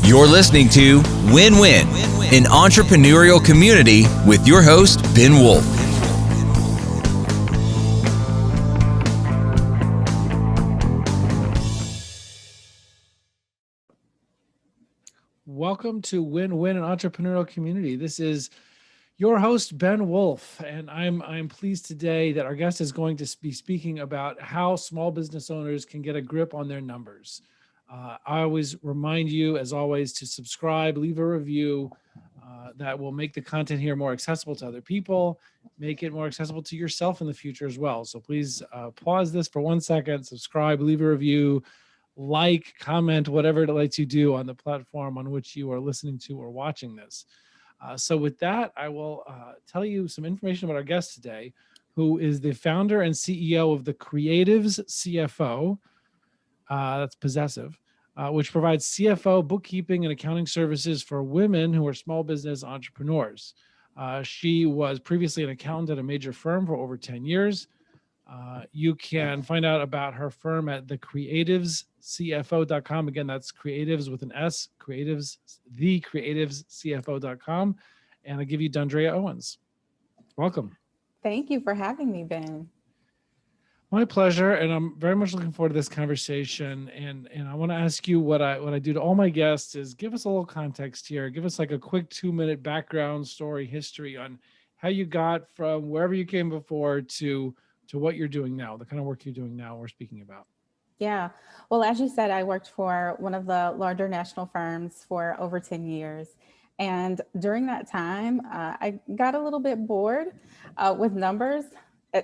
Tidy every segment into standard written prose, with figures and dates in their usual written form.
You're listening to Win-Win, an entrepreneurial community with your host, Ben Wolf. Welcome to Win-Win, an entrepreneurial community. This is your host, Ben Wolf, and I'm pleased today that our guest is going to be speaking about how small business owners can get a grip on their numbers. I always remind you, as always, to subscribe, leave a review. That will make the content here more accessible to other people, make it more accessible to yourself in the future as well. So please pause this for 1 second, subscribe, leave a review, like, comment, whatever it lets you do on the platform on which you are listening to or watching this. So with that, I will tell you some information about our guest today, who is the founder and CEO of the Creatives CFO. That's possessive, which provides CFO, bookkeeping, and accounting services for women who are small business entrepreneurs. She was previously an accountant at a major firm for over 10 years. You can find out about her firm at thecreativescfo.com. Again, that's creatives with an S, thecreativescfo.com. And I give you Dondrea Owens. Welcome. Thank you for having me, Ben. My pleasure, and I'm very much looking forward to this conversation. And I want to ask you what I do to all my guests is give us a little context here. Give us like a quick 2-minute background story history on how you got from wherever you came before to what you're doing now, the kind of work you're doing now we're speaking about. Yeah. Well, as you said, I worked for one of the larger national firms for over 10 years. And during that time, I got a little bit bored with numbers.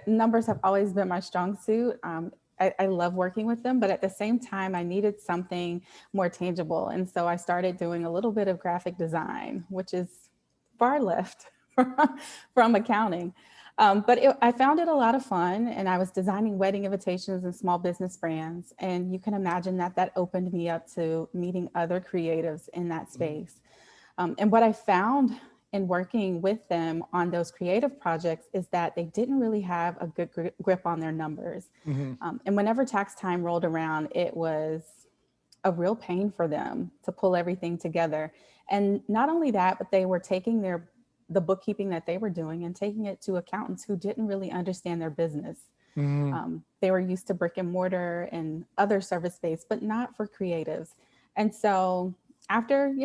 Numbers have always been my strong suit. I love working with them, but at the same time, I needed something more tangible. And so I started doing a little bit of graphic design, which is far left from accounting. I found it a lot of fun, and I was designing wedding invitations and small business brands. And you can imagine that opened me up to meeting other creatives in that space. And what I found in working with them on those creative projects is that they didn't really have a good grip on their numbers. Mm-hmm. And whenever tax time rolled around, it was a real pain for them to pull everything together. And not only that, but they were taking the bookkeeping that they were doing and taking it to accountants who didn't really understand their business. Mm-hmm. They were used to brick and mortar and other service-based, but not for creatives. And so after,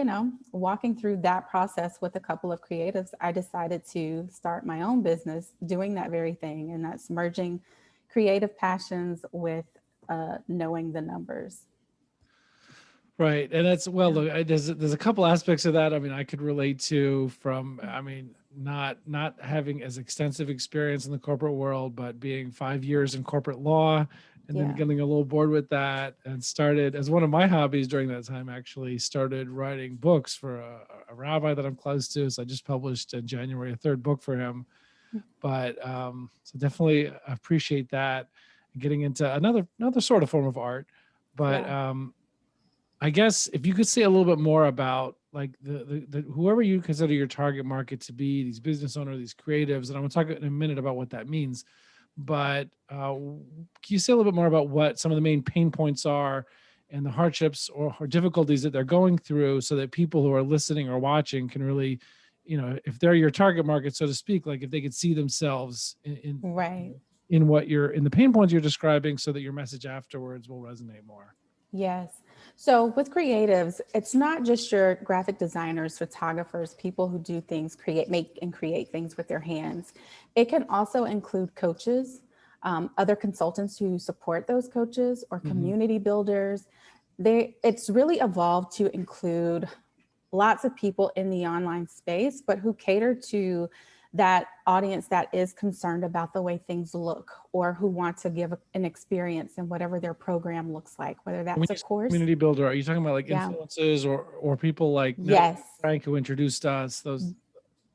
walking through that process with a couple of creatives, I decided to start my own business doing that very thing. And that's merging creative passions with knowing the numbers. Right. And that's, well, look, there's a couple aspects of that. I mean, I could relate to not having as extensive experience in the corporate world, but being 5 years in corporate law and then getting a little bored with that, and started as one of my hobbies during that time, actually started writing books for a rabbi that I'm close to. So I just published in January a 3rd book for him. But so definitely appreciate that, and getting into another sort of form of art. But I guess if you could say a little bit more about like the whoever you consider your target market to be, these business owners, these creatives, and I'm going to talk in a minute about what that means. But can you say a little bit more about what some of the main pain points are and the hardships or difficulties that they're going through, so that people who are listening or watching can really, if they're your target market, so to speak, like if they could see themselves in what in the pain points you're describing, so that your message afterwards will resonate more. Yes. So with creatives, it's not just your graphic designers, photographers, people who do things, make and create things with their hands. It can also include coaches, other consultants who support those coaches, or community builders. It's really evolved to include lots of people in the online space, but who cater to that audience that is concerned about the way things look, or who want to give an experience in whatever their program looks like, whether that's a course. Community builder, are you talking about like influencers or people like Frank who introduced us? Those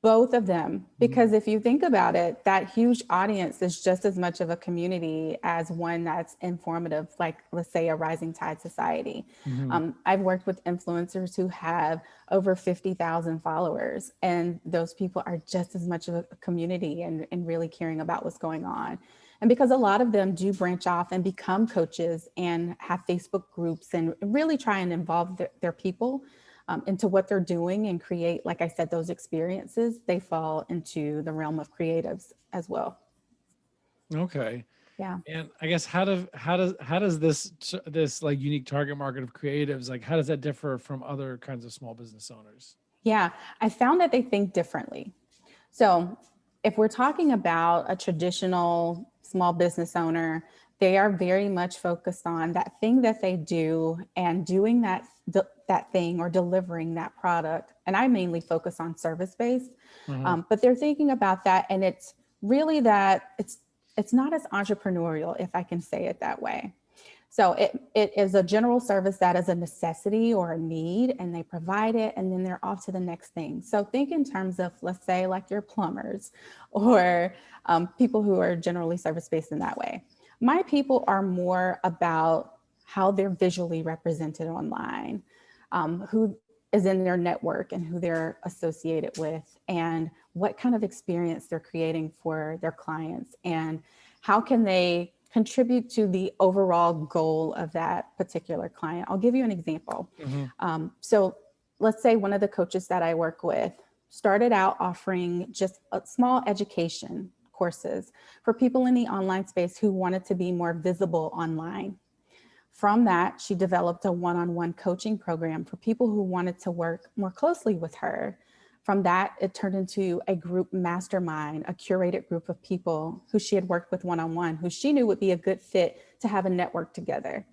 Both of them, because if you think about it, that huge audience is just as much of a community as one that's informative, like let's say a Rising Tide Society. I've worked with influencers who have over 50,000 followers, and those people are just as much of a community and really caring about what's going on. And because a lot of them do branch off and become coaches and have Facebook groups and really try and involve their people, into what they're doing and create, like I said, those experiences, they fall into the realm of creatives as well. Okay. Yeah. And I guess how does this like unique target market of creatives, like how does that differ from other kinds of small business owners? Yeah. I found that they think differently. So if we're talking about a traditional small business owner, they are very much focused on that thing that they do and doing that thing or delivering that product. And I mainly focus on service based, but they're thinking about that, and it's really that it's not as entrepreneurial, if I can say it that way. So it is a general service that is a necessity or a need, and they provide it, and then they're off to the next thing. So think in terms of, let's say, like your plumbers or people who are generally service-based in that way. My people are more about how they're visually represented online, who is in their network and who they're associated with, and what kind of experience they're creating for their clients, and how can they contribute to the overall goal of that particular client. I'll give you an example. So let's say one of the coaches that I work with started out offering just a small education courses for people in the online space who wanted to be more visible online. From that, she developed a one-on-one coaching program for people who wanted to work more closely with her. From that, it turned into a group mastermind, a curated group of people who she had worked with one-on-one, who she knew would be a good fit to have a network together.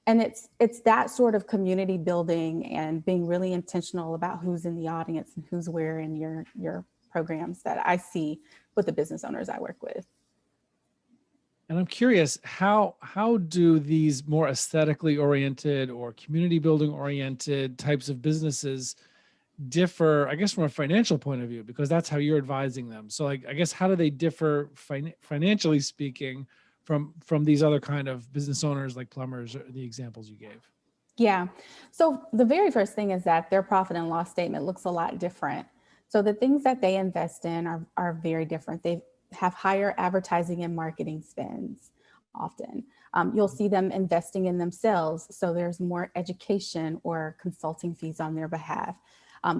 And it's that sort of community building and being really intentional about who's in the audience and who's where in your programs that I see with the business owners I work with. And I'm curious, how do these more aesthetically oriented or community building oriented types of businesses differ, I guess, from a financial point of view, because that's how you're advising them. So like, I guess, how do they differ financially speaking from these other kind of business owners like plumbers, or the examples you gave? Yeah. So the very first thing is that their profit and loss statement looks a lot different. So the things that they invest in are very different. They have higher advertising and marketing spends often. You'll see them investing in themselves. So there's more education or consulting fees on their behalf.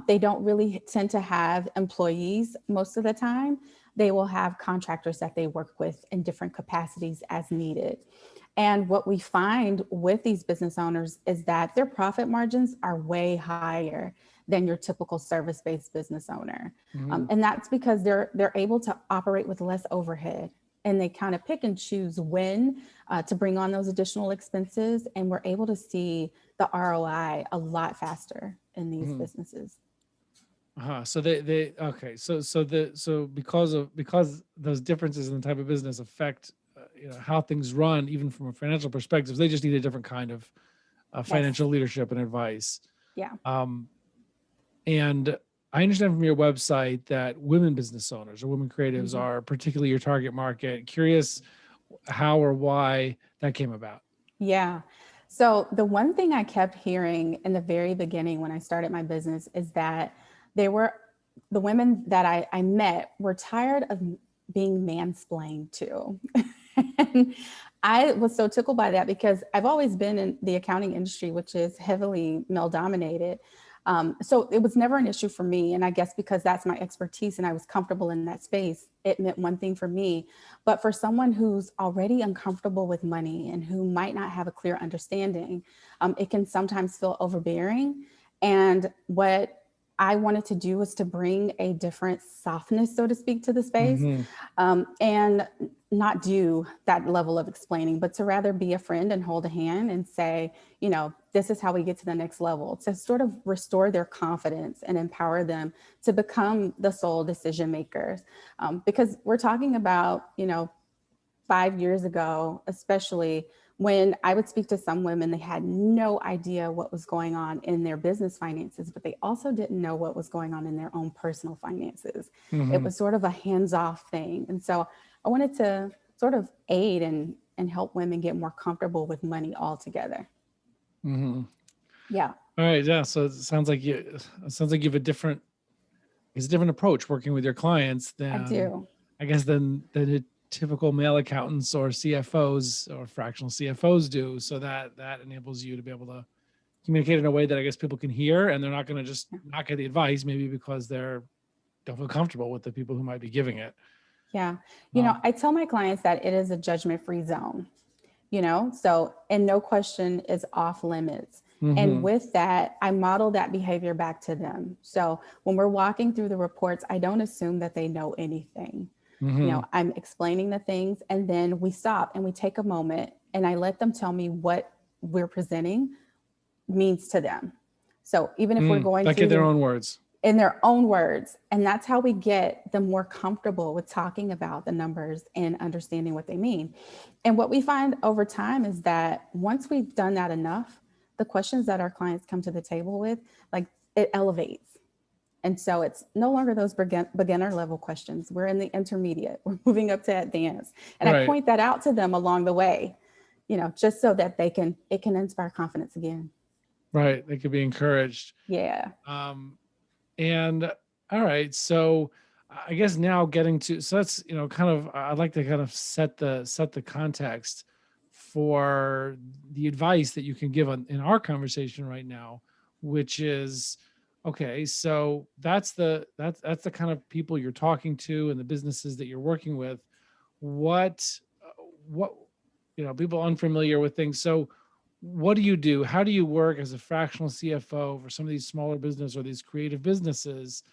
They don't really tend to have employees most of the time. They will have contractors that they work with in different capacities as needed. And what we find with these business owners is that their profit margins are way higher than your typical service-based business owner. And that's because they're able to operate with less overhead, and they kind of pick and choose when to bring on those additional expenses. And we're able to see the ROI a lot faster in these businesses. So they okay. So because those differences in the type of business affect how things run, even from a financial perspective, they just need a different kind of financial leadership and advice. Yeah. And I understand from your website that women business owners or women creatives are particularly your target market. Curious how or why that came about. Yeah. So the one thing I kept hearing in the very beginning when I started my business is that the women that I met were tired of being mansplained to. And I was so tickled by that because I've always been in the accounting industry, which is heavily male dominated. So it was never an issue for me. And I guess because that's my expertise and I was comfortable in that space, it meant one thing for me. But for someone who's already uncomfortable with money and who might not have a clear understanding, it can sometimes feel overbearing. And what I wanted to do was to bring a different softness, so to speak, to the space, and not do that level of explaining, but to rather be a friend and hold a hand and say, this is how we get to the next level, to sort of restore their confidence and empower them to become the sole decision makers. Because we're talking about, 5 years ago, especially when I would speak to some women, they had no idea what was going on in their business finances, but they also didn't know what was going on in their own personal finances. It was sort of a hands-off thing. And so I wanted to sort of aid and help women get more comfortable with money altogether. Yeah. All right. Yeah. So it sounds like you have a different approach working with your clients than I do. I guess than a typical male accountants or CFOs or fractional CFOs do. So that enables you to be able to communicate in a way that I guess people can hear, and they're not going to just not get the advice, maybe because don't feel comfortable with the people who might be giving it. Yeah. I tell my clients that it is a judgment-free zone, so, and no question is off limits. And with that, I model that behavior back to them. So when we're walking through the reports, I don't assume that they know anything. I'm explaining the things, and then we stop and we take a moment and I let them tell me what we're presenting means to them. So even if we're going like through in their own words. In their own words. And that's how we get them more comfortable with talking about the numbers and understanding what they mean. And what we find over time is that once we've done that enough, the questions that our clients come to the table with, like, it elevates. And so it's no longer those beginner level questions. We're in the intermediate. We're moving up to advanced. And I point that out to them along the way, just so that it can inspire confidence again. Right. They could be encouraged. Yeah. And all right, so I guess now getting to, so that's, kind of, I'd like to kind of set the context for the advice that you can give in our conversation right now, which is, okay, so that's the kind of people you're talking to and the businesses that you're working with. What, people unfamiliar with things. So what do you do? How do you work as a fractional CFO for some of these smaller business or these creative businesses?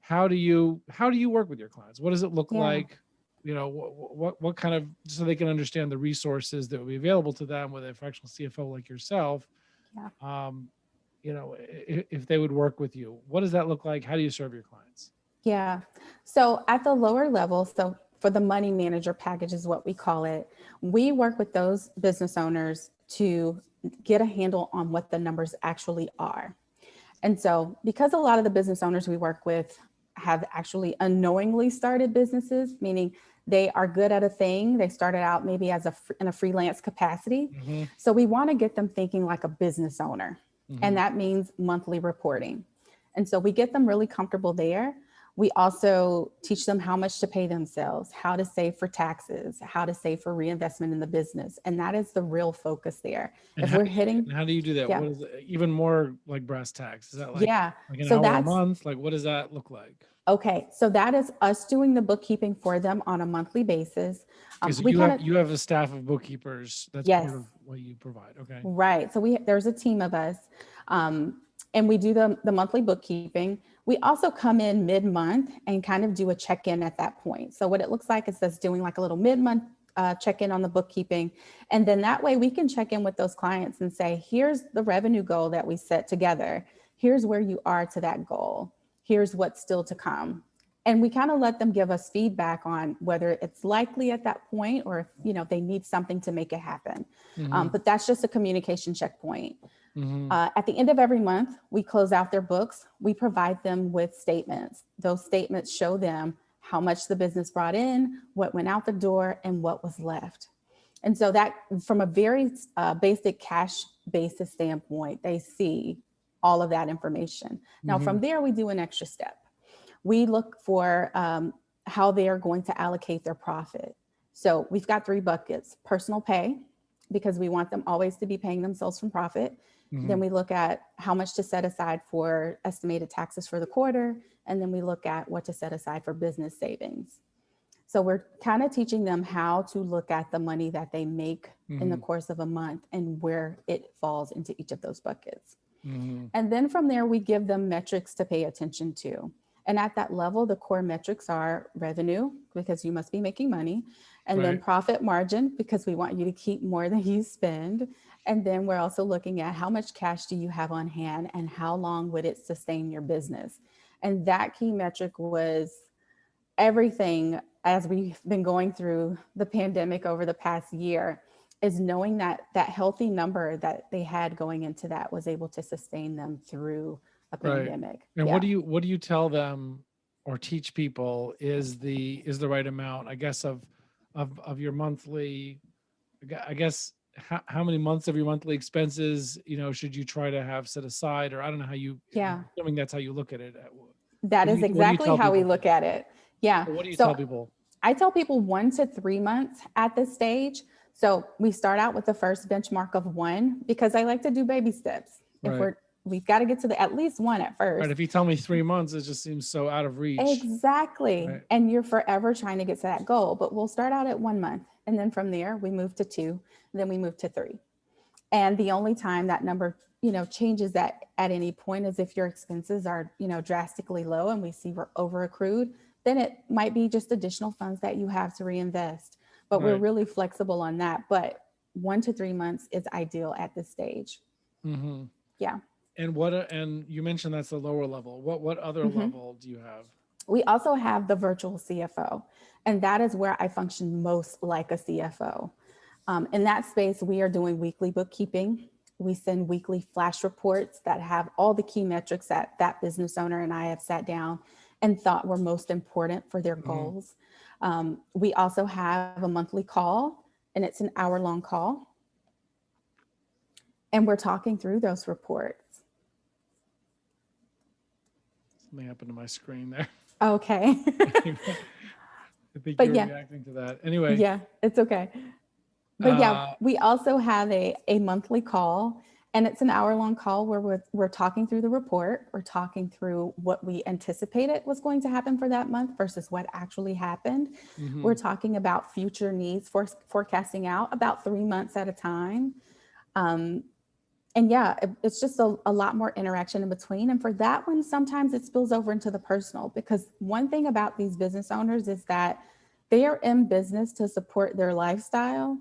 How do you work with your clients? What does it look like? What kind of, so they can understand the resources that will be available to them with a fractional CFO like yourself. If they would work with you, what does that look like? How do you serve your clients? Yeah. So at the lower level, so for the money manager package is what we call it, we work with those business owners to get a handle on what the numbers actually are. And so because a lot of the business owners we work with have actually unknowingly started businesses, meaning they are good at a thing. They started out maybe in a freelance capacity. So we want to get them thinking like a business owner. And that means monthly reporting. And so we get them really comfortable there. We also teach them how much to pay themselves, how to save for taxes, how to save for reinvestment in the business. And that is the real focus there. And how do you do that? What is it, even more like brass tacks? Is that like an hour a month? Like, what does that look like? Okay. So that is us doing the bookkeeping for them on a monthly basis. So you have a staff of bookkeepers. That's part of what you provide. Okay. Right. So there's a team of us. And we do the monthly bookkeeping. We also come in mid-month and kind of do a check-in at that point. So what it looks like is us doing like a little mid-month check-in on the bookkeeping. And then that way we can check in with those clients and say, here's the revenue goal that we set together. Here's where you are to that goal. Here's what's still to come. And we kind of let them give us feedback on whether it's likely at that point or if, they need something to make it happen. But that's just a communication checkpoint. At the end of every month, we close out their books. We provide them with statements. Those statements show them how much the business brought in, what went out the door, and what was left. And so that from a very basic cash basis standpoint, they see all of that information. Now, from there, we do an extra step. We look for how they are going to allocate their profit. So we've got 3 buckets: personal pay, because we want them always to be paying themselves from profit. Then we look at how much to set aside for estimated taxes for the quarter. And then we look at what to set aside for business savings. So we're kind of teaching them how to look at the money that they make in the course of a month and where it falls into each of those buckets. And then from there, we give them metrics to pay attention to. And at that level, the core metrics are revenue, because you must be making money, and then profit margin, because we want you to keep more than you spend. And then we're also looking at how much cash do you have on hand and how long would it sustain your business? And that key metric was everything as we've been going through the pandemic over the past year, is knowing that that healthy number that they had going into that was able to sustain them through a pandemic. And what do you tell them or teach people is the right amount, I guess, of your monthly, I guess, how many months of your monthly expenses, should you try to have set aside? Or I don't know how you, assuming that's how you look at it. That is exactly how we look at it. Yeah. So what do you tell people? I tell people 1 to 3 months at this stage. So we start out with the first benchmark of 1, because I like to do baby steps. Right. We've got to get to the at least one at first. Right. If you tell me 3 months, it just seems so out of reach. Exactly. Right. And you're forever trying to get to that goal, but we'll start out at 1 month. And then from there, we move to 2, then we move to 3. And the only time that number, changes that at any point is if your expenses are, drastically low and we see we're over accrued, then it might be just additional funds that you have to reinvest. But we're Right. really flexible on that. But 1 to 3 months is ideal at this stage. Mm-hmm. Yeah. And you mentioned that's the lower level. What other level do you have? We also have the virtual CFO, and that is where I function most like a CFO. In that space, we are doing weekly bookkeeping. We send weekly flash reports that have all the key metrics that business owner and I have sat down and thought were most important for their goals. We also have a monthly call, and it's an hour-long call. And we're talking through those reports. Something happened to my screen there. Okay. I think you're reacting to that. Anyway. Yeah, it's okay. But we also have a monthly call, and it's an hour-long call where we're talking through the report. We're talking through what we anticipated was going to happen for that month versus what actually happened. Mm-hmm. We're talking about future needs, forecasting out about 3 months at a time. And it's just a lot more interaction in between. And for that one, sometimes it spills over into the personal, because one thing about these business owners is that they are in business to support their lifestyle.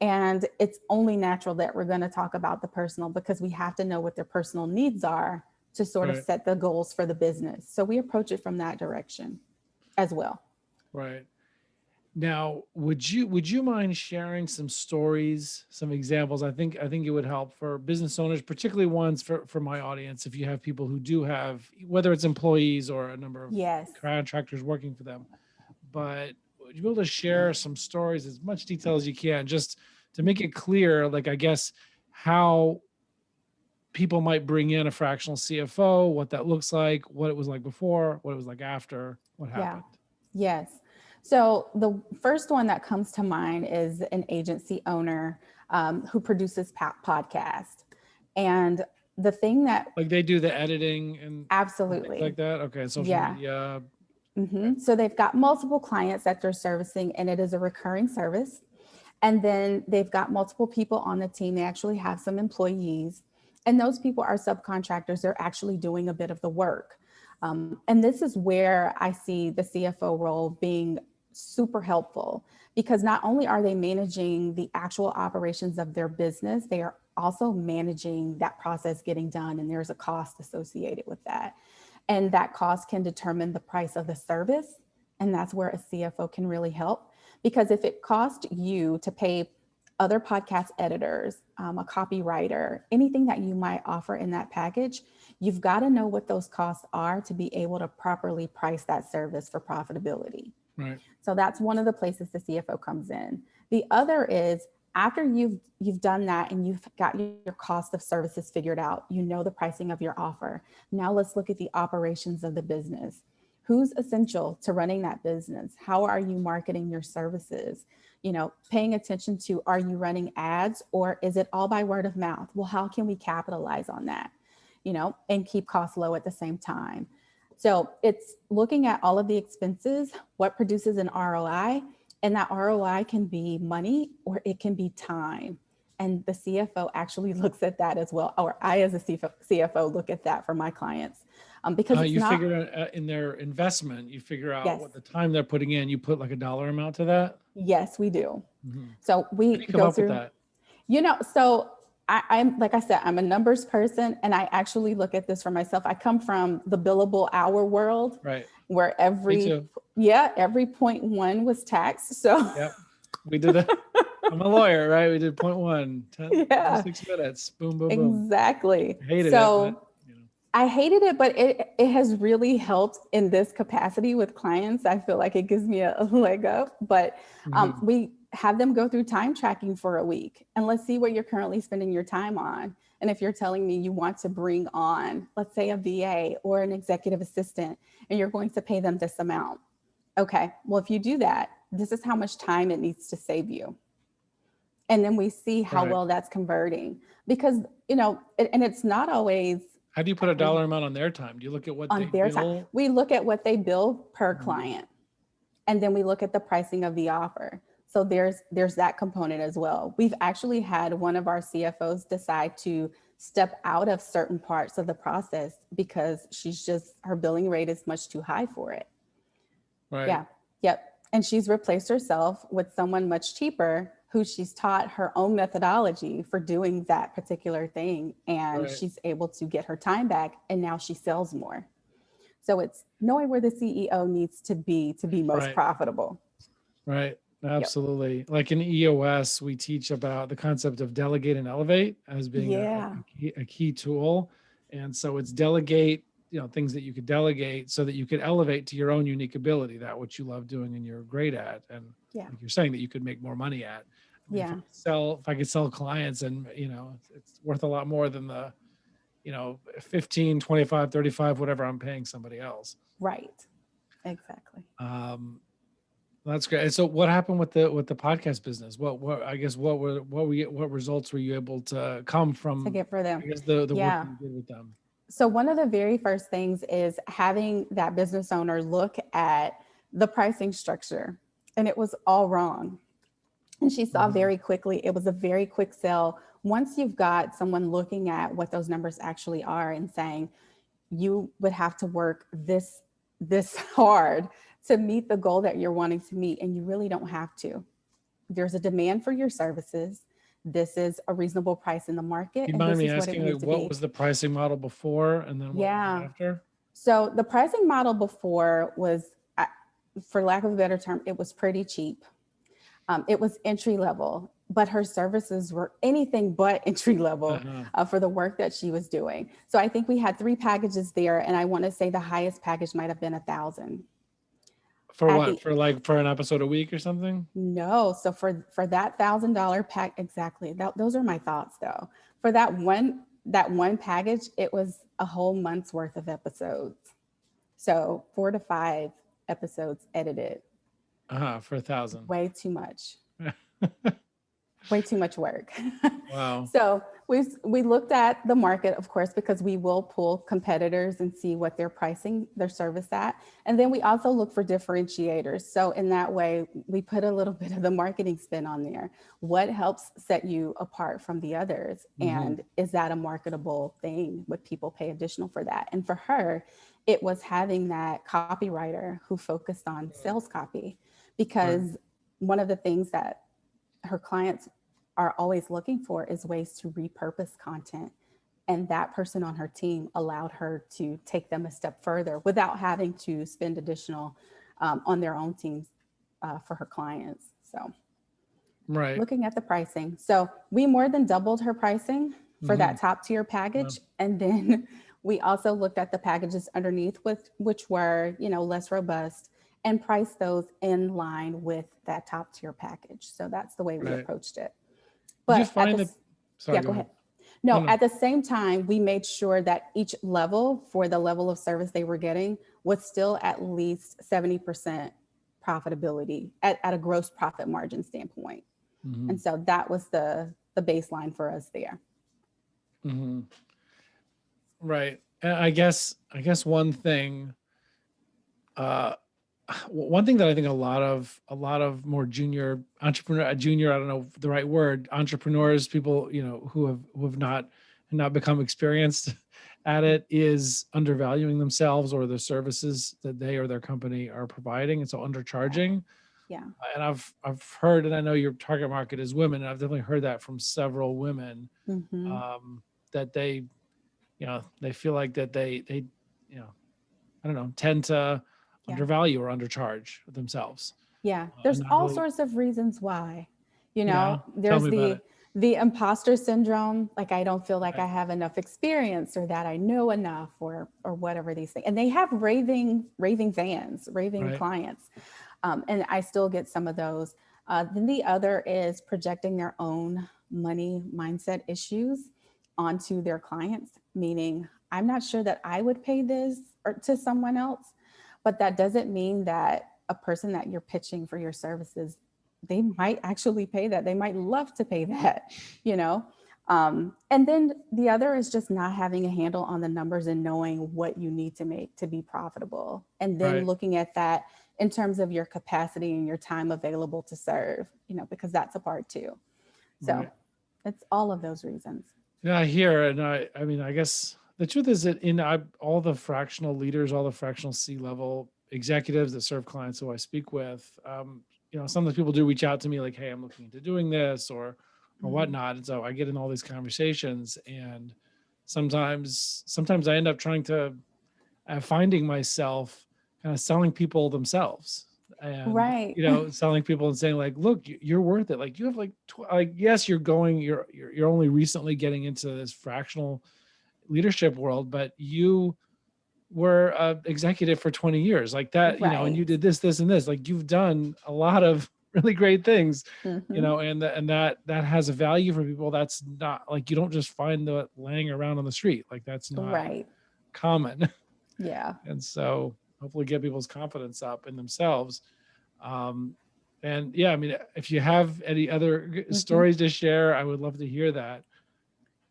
And it's only natural that we're going to talk about the personal, because we have to know what their personal needs are to sort of set the goals for the business. So we approach it from that direction as well. Right. Now, would you mind sharing some stories, some examples? I think it would help for business owners, particularly ones for my audience. If you have people who do have, whether it's employees or a number of contractors working for them, but would you be able to share some stories, as much detail as you can, just to make it clear, like, I guess, how people might bring in a fractional CFO, what that looks like, what it was like before, what it was like after, what happened? Yes. So the first one that comes to mind is an agency owner who produces podcast. And the thing that... Like, they do the editing and absolutely like that? Okay, social media. Mm-hmm. So they've got multiple clients that they're servicing, and it is a recurring service. And then they've got multiple people on the team. They actually have some employees, and those people are subcontractors. They're actually doing a bit of the work. And this is where I see the CFO role being super helpful, because not only are they managing the actual operations of their business, they are also managing that process getting done. And there's a cost associated with that. And that cost can determine the price of the service. And that's where a CFO can really help. Because if it costs you to pay other podcast editors, a copywriter, anything that you might offer in that package, you've got to know what those costs are to be able to properly price that service for profitability. Right. So that's one of the places the CFO comes in. The other is, after you've done that and you've got your cost of services figured out, you know the pricing of your offer. Now let's look at the operations of the business. Who's essential to running that business? How are you marketing your services? Paying attention to, are you running ads, or is it all by word of mouth? Well, how can we capitalize on that, and keep costs low at the same time? So it's looking at all of the expenses, what produces an ROI, and that ROI can be money or it can be time. And the CFO actually looks at that as well, or I as a CFO look at that for my clients. Because you figure out in their investment, you figure out what the time they're putting in, you put like a dollar amount to that? Yes, we do. Mm-hmm. So we go through, with that? So I'm, like I said, I'm a numbers person, and I actually look at this for myself. I come from the billable hour world, right? Where every 0.1 was taxed. So yep, we did that. I'm a lawyer, right? We did 0.1, 6 minutes, boom, boom, boom. Exactly. I hated it. I hated it, but it has really helped in this capacity with clients. I feel like it gives me a leg up, but we have them go through time tracking for a week, and let's see what you're currently spending your time on. And if you're telling me you want to bring on, let's say, a VA or an executive assistant, and you're going to pay them this amount. Okay, well, if you do that, this is how much time it needs to save you. And then we see how well that's converting. Because, and it's not always How do you put a dollar amount on their time? Do you look at what they on their time. bill? We look at what they bill per client, and then we look at the pricing of the offer. So there's that component as well. We've actually had one of our CFOs decide to step out of certain parts of the process because her billing rate is much too high for it. Right. Yeah. Yep. And she's replaced herself with someone much cheaper who she's taught her own methodology for doing that particular thing. And she's able to get her time back, and now she sells more. So it's knowing where the CEO needs to be most profitable. Right. Absolutely. Yep. Like in EOS, we teach about the concept of delegate and elevate as being a key tool. And so it's delegate, things that you could delegate so that you could elevate to your own unique ability, that what you love doing and you're great at. And like you're saying that you could make more money at. I mean, if I could sell clients and, it's worth a lot more than the, 15, 25, 35, whatever I'm paying somebody else. Right. Exactly. That's great. And so what happened with the podcast business? What results were you able to come from to get for them? I guess the work you did with them. So one of the very first things is having that business owner look at the pricing structure, and it was all wrong. And she saw very quickly, it was a very quick sell. Once you've got someone looking at what those numbers actually are and saying, you would have to work this hard to meet the goal that you're wanting to meet, and you really don't have to. There's a demand for your services. This is a reasonable price in the market. Do you mind me asking, what was the pricing model before and then what was after? So the pricing model before was, for lack of a better term, it was pretty cheap. It was entry level, but her services were anything but entry level for the work that she was doing. So I think we had 3 packages there, and I want to say the highest package might have been $1,000. For what? For an episode a week or something? No. So for that $1,000 pack, exactly. Those are my thoughts though. For that one package, it was a whole month's worth of episodes. So 4 to 5 episodes edited. For $1,000. Way too much. Way too much work. Wow. So we looked at the market, of course, because we will pull competitors and see what they're pricing their service at. And then we also look for differentiators. So in that way, we put a little bit of the marketing spin on there. What helps set you apart from the others? And is that a marketable thing? Would people pay additional for that? And for her, it was having that copywriter who focused on sales copy, because one of the things that her clients are always looking for is ways to repurpose content. And that person on her team allowed her to take them a step further without having to spend additional on their own teams for her clients. So looking at the pricing. So we more than doubled her pricing for that top tier package. And then we also looked at the packages underneath, which were, less robust, and price those in line with that top tier package. So that's the way we approached it. But did you find go ahead. No, at the same time, we made sure that each level, for the level of service they were getting, was still at least 70% profitability at a gross profit margin standpoint. And so that was the baseline for us there. Right. And I guess one thing that I think a lot of more junior entrepreneurs, I don't know the right word, entrepreneurs, people, who have not become experienced at it, is undervaluing themselves or the services that they or their company are providing. And so undercharging. Yeah. And I've heard, and I know your target market is women, and I've definitely heard that from several women, that they feel like that they tend to undervalue or undercharge themselves. Yeah, there's all sorts of reasons why. There's the imposter syndrome, like I don't feel like I have enough experience or that I know enough or whatever these things. And they have raving fans, clients. And I still get some of those. Then the other is projecting their own money mindset issues onto their clients, meaning I'm not sure that I would pay this or to someone else, but that doesn't mean that a person that you're pitching for your services, they might actually pay that. They might love to pay that, And then the other is just not having a handle on the numbers and knowing what you need to make to be profitable. And then Right. looking at that in terms of your capacity and your time available to serve, because that's a part too. So Right. it's all of those reasons. Yeah, I hear, and I mean, I guess the truth is that all the fractional leaders, all the fractional C-level executives that serve clients who I speak with, sometimes people do reach out to me like, "Hey, I'm looking into doing this," or Mhm. whatnot, and so I get in all these conversations, and sometimes I end up trying to finding myself kind of selling people themselves and Right. selling people and saying like, look, you're worth it, like you have like like, yes, you're only recently getting into this fractional leadership world, but you were a executive for 20 years like that, and Right. you did this and this, like you've done a lot of really great things, Hmm. and that has a value for people. That's not like, you don't just find that laying around on the street, like that's not Right. common. Yeah. And so hopefully get people's confidence up in themselves. um, and yeah, I mean, if you have any other Hmm. stories to share, I would love to hear that.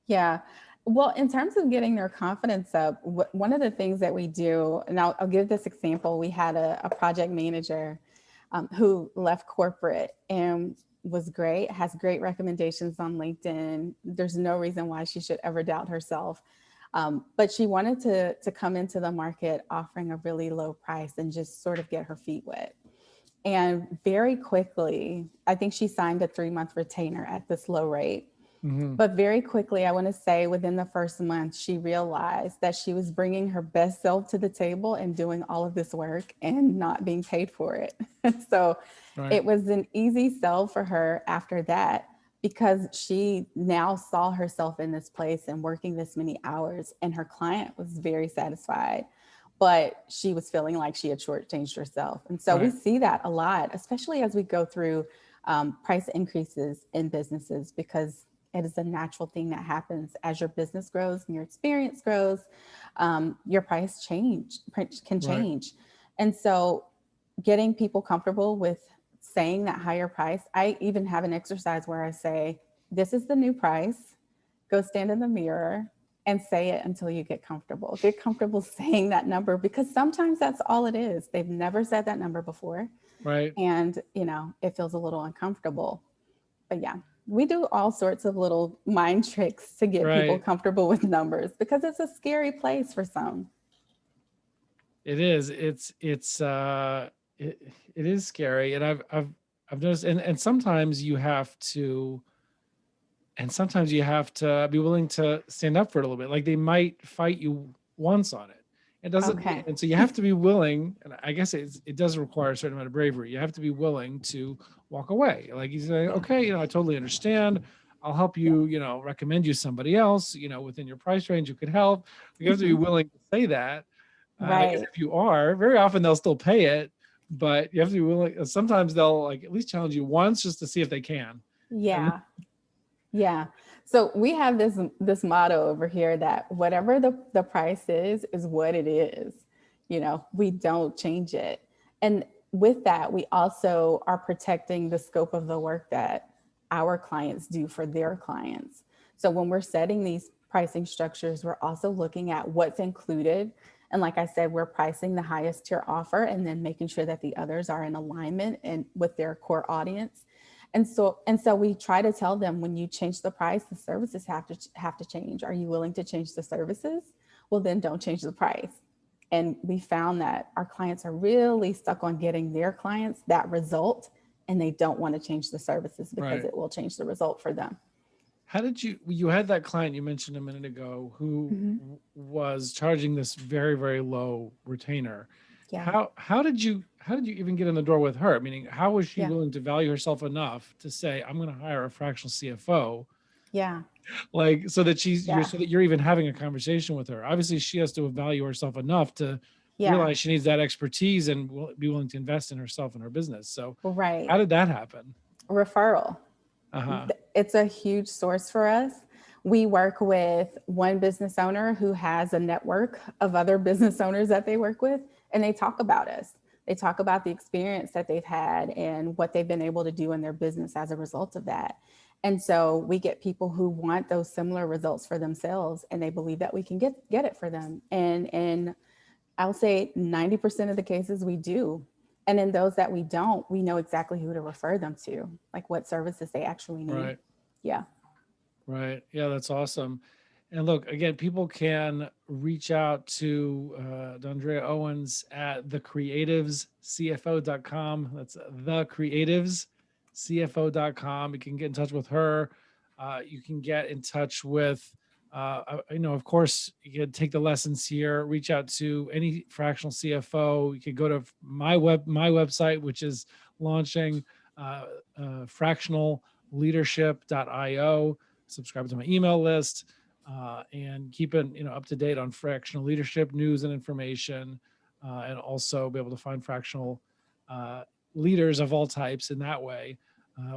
Yeah. Well, in terms of getting their confidence up, one of the things that we do, and I'll give this example. We had a project manager who left corporate and was great, has great recommendations on LinkedIn. There's no reason why she should ever doubt herself. But she wanted to come into the market offering a really low price and just sort of get her feet wet. And very quickly, I think she signed a 3-month retainer at this low rate. Hmm. But very quickly, I want to say within the first month, she realized that she was bringing her best self to the table and doing all of this work and not being paid for it. So Right. it was an easy sell for her after that, because she now saw herself in this place and working this many hours, and her client was very satisfied. But she was feeling like she had shortchanged herself. And so we Right. see that a lot, especially as we go through price increases in businesses, because it is a natural thing that happens as your business grows and your experience grows. Your price can Right. change. And so getting people comfortable with saying that higher price, I even have an exercise where I say, this is the new price. Go stand in the mirror and say it until you get comfortable. Get comfortable saying that number, because sometimes that's all it is. They've never said that number before. Right. And, it feels a little uncomfortable. But yeah, we do all sorts of little mind tricks to get people Right. comfortable with numbers, because it's a scary place for some. It is. It is scary, and I've noticed, and sometimes you have to be willing to stand up for it a little bit. Like they might fight you once on it. It doesn't, Okay. and so you have to be willing. And I guess it does require a certain amount of bravery. You have to be willing to walk away. Like you say, Yeah. okay, I totally understand. I'll help Yeah. you. Recommend you somebody else. Within your price range, who could help. You have to be Mhm. willing to say that. And I guess Right. if you are, very often they'll still pay it, but you have to be willing. Sometimes they'll like at least challenge you once just to see if they can. And Yeah. Yeah. So we have this motto over here that whatever the price is what it is. We don't change it. And with that, we also are protecting the scope of the work that our clients do for their clients. So when we're setting these pricing structures, we're also looking at what's included. And like I said, we're pricing the highest tier offer and then making sure that the others are in alignment and with their core audience. And so we try to tell them, when you change the price, the services have to change. Are you willing to change the services? Well, then don't change the price. And we found that our clients are really stuck on getting their clients that result, and they don't want to change the services because right. it will change the result for them. How did you had that client you mentioned a minute ago who Mhm. was charging this very, very low retainer? Yeah. How did you even get in the door with her? Meaning, how was she Yeah. willing to value herself enough to say, I'm going to hire a fractional CFO, Yeah. like Yeah. so that you're even having a conversation with her? Obviously, she has to value herself enough to Yeah. realize she needs that expertise and will be willing to invest in herself and her business. So, Right. how did that happen? Referral. Uh-huh. It's a huge source for us. We work with one business owner who has a network of other business owners that they work with, and they talk about us. They talk about the experience that they've had and what they've been able to do in their business as a result of that. And so we get people who want those similar results for themselves, and they believe that we can get it for them. And I'll say 90% of the cases we do. And in those that we don't, we know exactly who to refer them to, like what services they actually need. Right. Yeah. Right. Yeah, that's awesome. And look, again, people can reach out to Dondrea Owens at thecreativescfo.com. That's thecreativescfo.com. You can get in touch with her. You can get in touch with, of course, you can take the lessons here, reach out to any fractional CFO. You can go to my website, which is launching fractionalleadership.io. Subscribe to my email list, and keep it up to date on fractional leadership news and information, and also be able to find fractional leaders of all types in that way.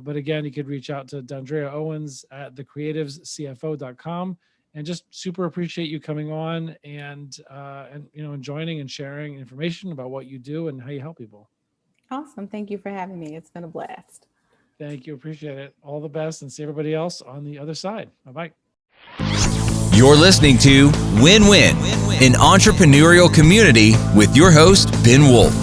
But again, you could reach out to Dondrea Owens at thecreativescfo.com, and just super appreciate you coming on and joining and sharing information about what you do and how you help people. Awesome. Thank you for having me. It's been a blast. Thank you. Appreciate it. All the best, and see everybody else on the other side. Bye-bye. You're listening to Win-Win, an entrepreneurial community with your host, Ben Wolf.